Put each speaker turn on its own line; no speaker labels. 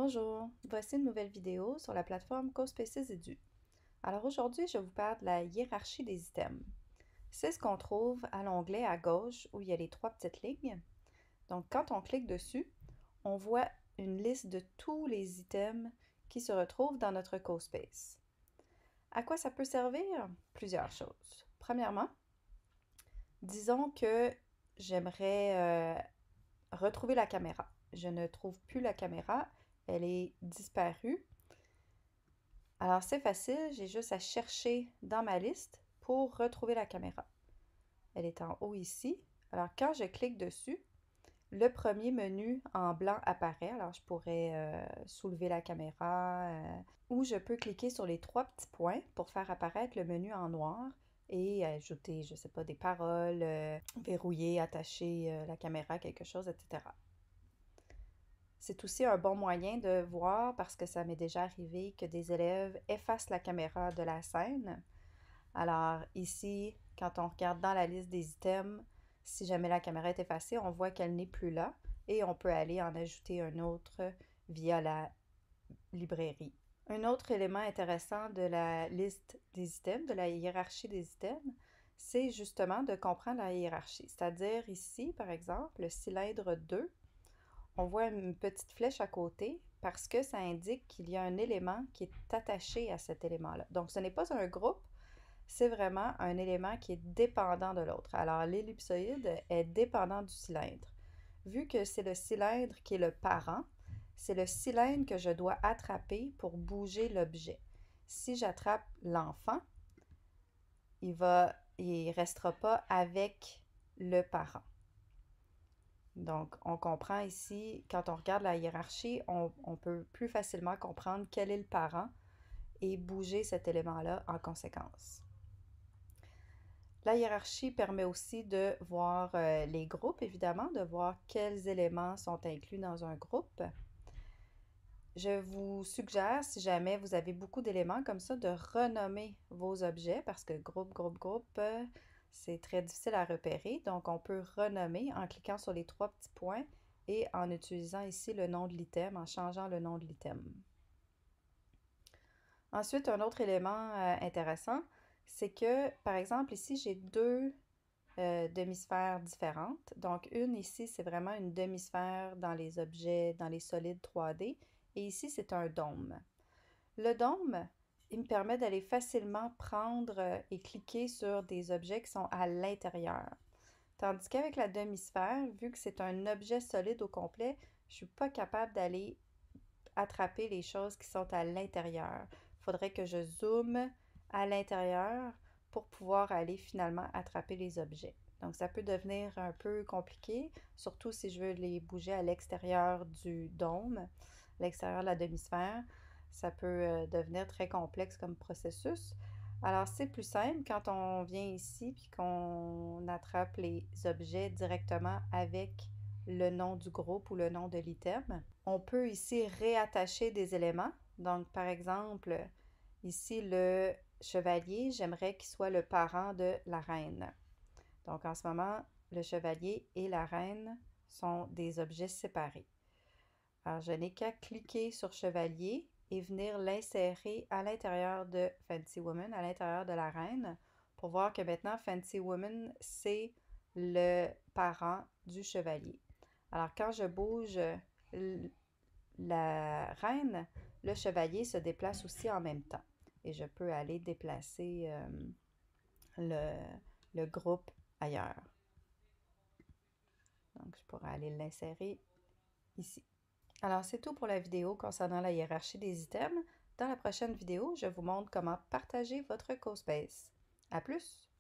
Bonjour, voici une nouvelle vidéo sur la plateforme CoSpaces Edu. Alors aujourd'hui, je vous parle de la hiérarchie des items. C'est ce qu'on trouve à l'onglet à gauche où il y a les trois petites lignes. Donc quand on clique dessus, on voit une liste de tous les items qui se retrouvent dans notre CoSpace. À quoi ça peut servir? Plusieurs choses. Premièrement, disons que j'aimerais retrouver la caméra. Je ne trouve plus la caméra, elle est disparue. Alors c'est facile, j'ai juste à chercher dans ma liste pour retrouver la caméra. Elle est en haut ici. Alors quand je clique dessus, le premier menu en blanc apparaît. Alors je pourrais soulever la caméra ou je peux cliquer sur les trois petits points pour faire apparaître le menu en noir et ajouter, je ne sais pas, des paroles, verrouiller, attacher la caméra, quelque chose, etc. C'est aussi un bon moyen de voir, parce que ça m'est déjà arrivé, que des élèves effacent la caméra de la scène. Alors ici, quand on regarde dans la liste des items, si jamais la caméra est effacée, on voit qu'elle n'est plus là et on peut aller en ajouter un autre via la librairie. Un autre élément intéressant de la liste des items, de la hiérarchie des items, c'est justement de comprendre la hiérarchie. C'est-à-dire ici, par exemple, le cylindre 2, on voit une petite flèche à côté parce que ça indique qu'il y a un élément qui est attaché à cet élément-là. Donc, ce n'est pas un groupe, c'est vraiment un élément qui est dépendant de l'autre. Alors, l'ellipsoïde est dépendant du cylindre. Vu que c'est le cylindre qui est le parent, c'est le cylindre que je dois attraper pour bouger l'objet. Si j'attrape l'enfant, il restera pas avec le parent. Donc, on comprend ici, quand on regarde la hiérarchie, on peut plus facilement comprendre quel est le parent et bouger cet élément-là en conséquence. La hiérarchie permet aussi de voir les groupes, évidemment, de voir quels éléments sont inclus dans un groupe. Je vous suggère, si jamais vous avez beaucoup d'éléments comme ça, de renommer vos objets parce que groupe, c'est très difficile à repérer. Donc, on peut renommer en cliquant sur les trois petits points et en utilisant ici le nom de l'item, en changeant le nom de l'item. Ensuite, un autre élément intéressant, c'est que, par exemple, ici, j'ai deux demi-sphères différentes. Donc, une ici, c'est vraiment une demi-sphère dans les objets, dans les solides 3D. Et ici, c'est un dôme. Le dôme, il me permet d'aller facilement prendre et cliquer sur des objets qui sont à l'intérieur. Tandis qu'avec la demi-sphère, vu que c'est un objet solide au complet, je ne suis pas capable d'aller attraper les choses qui sont à l'intérieur. Il faudrait que je zoome à l'intérieur pour pouvoir aller finalement attraper les objets. Donc ça peut devenir un peu compliqué, surtout si je veux les bouger à l'extérieur du dôme, à l'extérieur de la demi-sphère. Ça peut devenir très complexe comme processus. Alors c'est plus simple quand on vient ici puis qu'on attrape les objets directement avec le nom du groupe ou le nom de l'item. On peut ici réattacher des éléments. Donc, par exemple, ici, le chevalier, j'aimerais qu'il soit le parent de la reine. Donc, en ce moment, le chevalier et la reine sont des objets séparés. Alors, je n'ai qu'à cliquer sur chevalier et venir l'insérer à l'intérieur de Fancy Woman, à l'intérieur de la reine, pour voir que maintenant, Fancy Woman, c'est le parent du chevalier. Alors, quand je bouge la reine, le chevalier se déplace aussi en même temps. Et je peux aller déplacer le groupe ailleurs. Donc, je pourrais aller l'insérer ici. Alors, c'est tout pour la vidéo concernant la hiérarchie des items. Dans la prochaine vidéo, je vous montre comment partager votre CoSpace. À plus!